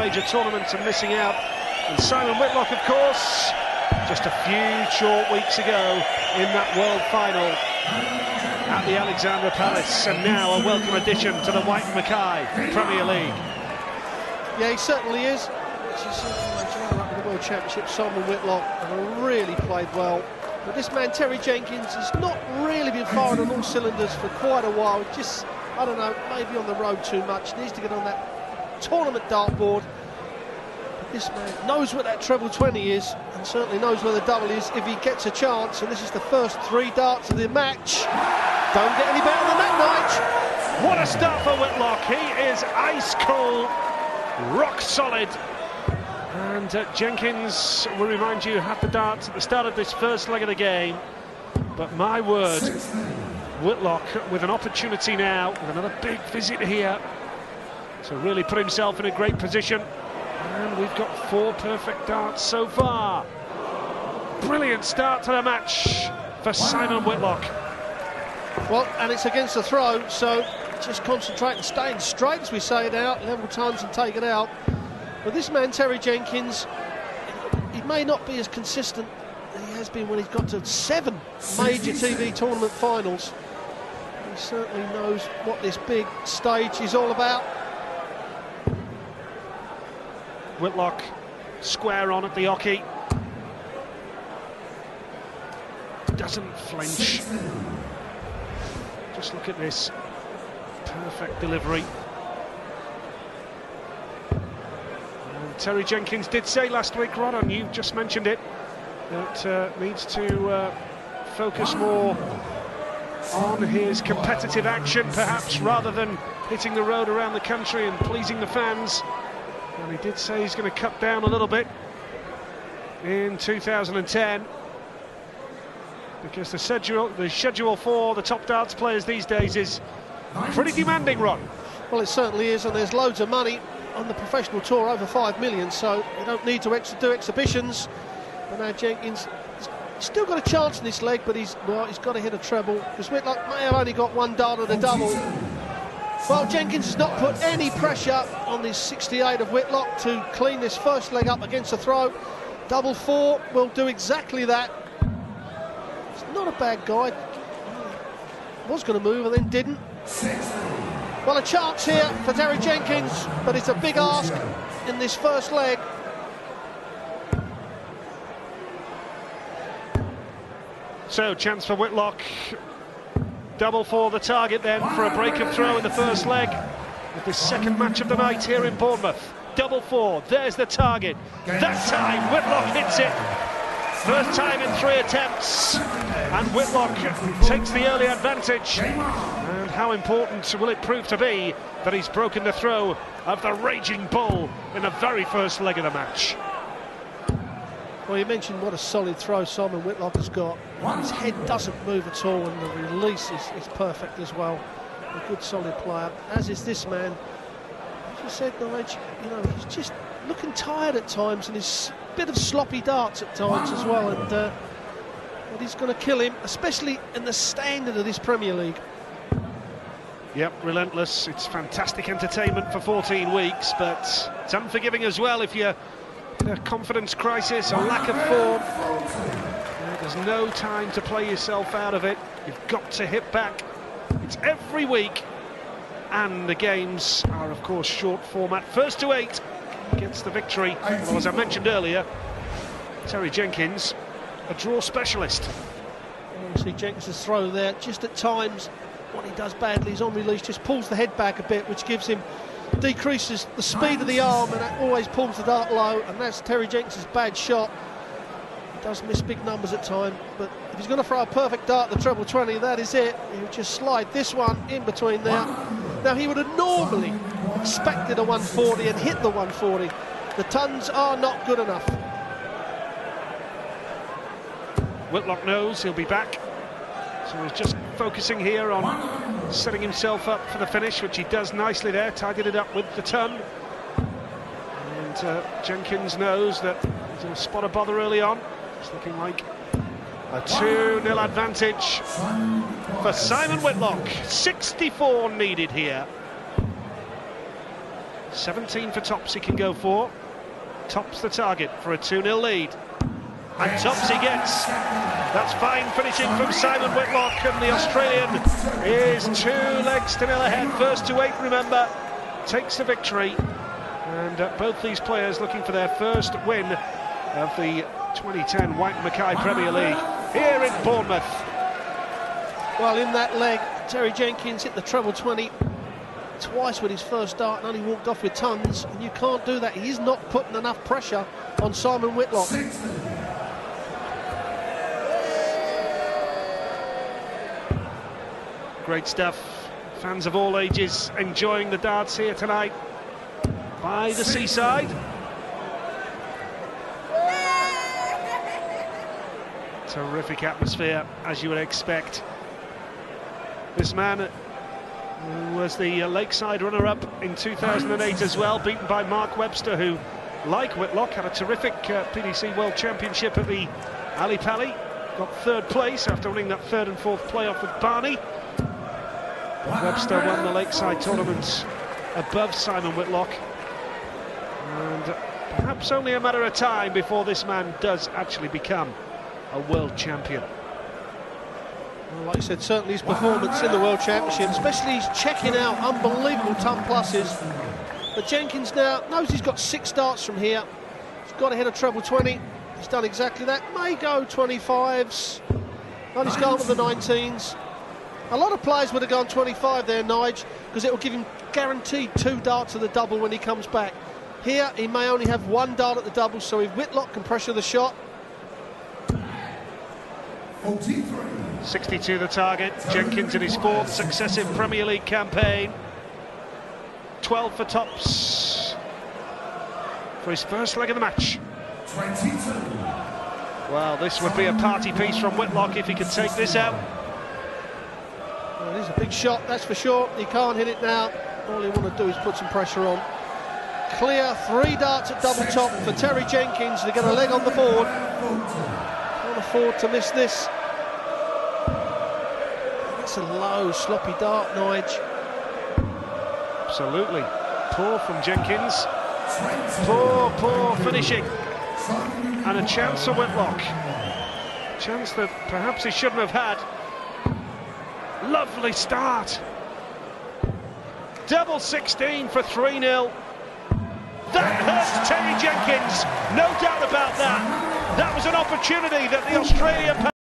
major tournaments and missing out. And Simon Whitlock, of course, just a few short weeks ago in that World Final at the Alexandra Palace, and now a welcome addition to the White Mackay Premier League. Yeah, he certainly is. The World Championship, Simon Whitlock, and really played well. But this man, Terry Jenkins, has not really been firing on all cylinders for quite a while. Just, I don't know, maybe on the road too much. Needs to get on that tournament dartboard. But this man knows what that treble 20 is, and certainly knows where the double is if he gets a chance. And this is the first 3 darts of the match. Don't get any better than that, Nige. What a start for Whitlock. He is ice cold, rock solid. And Jenkins, will remind you, had the darts at the start of this first leg of the game. But my word, Whitlock with an opportunity now, with another big visit here, to really put himself in a great position. And we've got 4 perfect darts so far. Brilliant start to the match for Simon Whitlock. Well, and it's against the throw, so just concentrate and staying straight, as we say it out, level times and take it out. But this man, Terry Jenkins, he may not be as consistent as he has been when he's got to 7 major TV tournament finals. He certainly knows what this big stage is all about. Whitlock square on at the hockey. Doesn't flinch. Just look at this. Perfect delivery. Terry Jenkins did say last week, Rod, and you've just mentioned it, that needs to focus more on his competitive action, perhaps, rather than hitting the road around the country and pleasing the fans. And he did say he's going to cut down a little bit in 2010, because the schedule for the top darts players these days is pretty demanding, Rod. Well, it certainly is, and there's loads of money on the professional tour, over 5 million, so you don't need to do exhibitions. But now Jenkins, he's still got a chance in this leg, but he's got to hit a treble, because Whitlock may have only got 1 dart at a double. Well, Jenkins has not put any pressure on this 68 of Whitlock to clean this first leg up against the throw. Double 4 will do exactly that. He's not a bad guy. Was going to move and then didn't. Well, a chance here for Terry Jenkins, but it's a big ask in this first leg. So, chance for Whitlock. Double for the target then for a break of throw in the first leg of this second match of the night here in Bournemouth. Double 4, there's the target. That time, Whitlock hits it. First time in 3 attempts, and Whitlock takes the early advantage. And how important will it prove to be that he's broken the throw of the Raging Bull in the very first leg of the match? Well, you mentioned what a solid throw Simon Whitlock has got. His head doesn't move at all, and the release is perfect as well. A good solid player, as is this man. As you said, Nige, you know, he's just looking tired at times, and he's a bit of sloppy darts at times as well, and but he's going to kill him, especially in the standard of this Premier League. Yep, relentless. It's fantastic entertainment for 14 weeks, but it's unforgiving as well if you're in a confidence crisis, a lack of form. There's no time to play yourself out of it. You've got to hit back. It's every week, and the games are, of course, short format. First to 8 gets the victory. Well, as I mentioned earlier, Terry Jenkins, a draw specialist. You see Jenkins' throw there, just at times, what he does badly is on release, just pulls the head back a bit, which gives him, decreases the speed of the arm, and that always pulls the dart low, and that's Terry Jenkins' bad shot. He does miss big numbers at time, but if he's going to throw a perfect dart at the treble 20, that is it. He'll just slide this one in between there. Now, he would have normally expected a 140 and hit the 140. The tons are not good enough. Whitlock knows he'll be back, so he's just focusing here on setting himself up for the finish, which he does nicely there, tidied it up with the ton. And Jenkins knows that he's in a spot of bother early on. It's looking like a 2-0 advantage for Simon Whitlock. 64 needed here. 17 for tops he can go for. Tops the target for a 2-0 lead. And tops he gets. That's fine finishing from Simon Whitlock, and the Australian is 2 legs to nil ahead. First to 8, remember, takes the victory. And both these players looking for their first win of the 2010 White Mackay Premier League here in Bournemouth. Well, in that leg, Terry Jenkins hit the treble 20 twice with his first dart and only walked off with tons, and you can't do that. He is not putting enough pressure on Simon Whitlock. Great stuff. Fans of all ages enjoying the darts here tonight by the seaside. Terrific atmosphere, as you would expect. This man, who was the Lakeside runner-up in 2008 as well, beaten by Mark Webster, who, like Whitlock, had a terrific PDC World Championship at the Ali Pali. Got 3rd place after winning that 3rd and 4th playoff with Barney. But Webster won the Lakeside tournament above Simon Whitlock. And perhaps only a matter of time before this man does actually become a world champion. Well, like I said, certainly his performance in the World Championship, especially his checking out unbelievable ton pluses. But Jenkins now knows he's got 6 darts from here. He's got to hit a treble 20. He's done exactly that. May go 25s. Well, he's gone with the 19s. A lot of players would have gone 25 there, Nige, because it will give him guaranteed 2 darts at the double when he comes back. Here, he may only have 1 dart at the double, so if Whitlock can pressure the shot. 62 the target. Jenkins in his 4th successive Premier League campaign. 12 for tops for his first leg of the match. 22. Well, this would be a party piece from Whitlock if he could take this out. Well, it is a big shot, that's for sure. He can't hit it now. All he want to do is put some pressure on. Clear 3 darts at double top for Terry Jenkins. They get a leg on the board. Can't afford to miss this. It's a low, sloppy dart, Nige. Absolutely. Poor from Jenkins. Poor finishing. And a chance for Whitlock. Chance that perhaps he shouldn't have had. Lovely start. Double 16 for 3-0. That hurts Terry Jenkins, no doubt about that. That was an opportunity that the Australian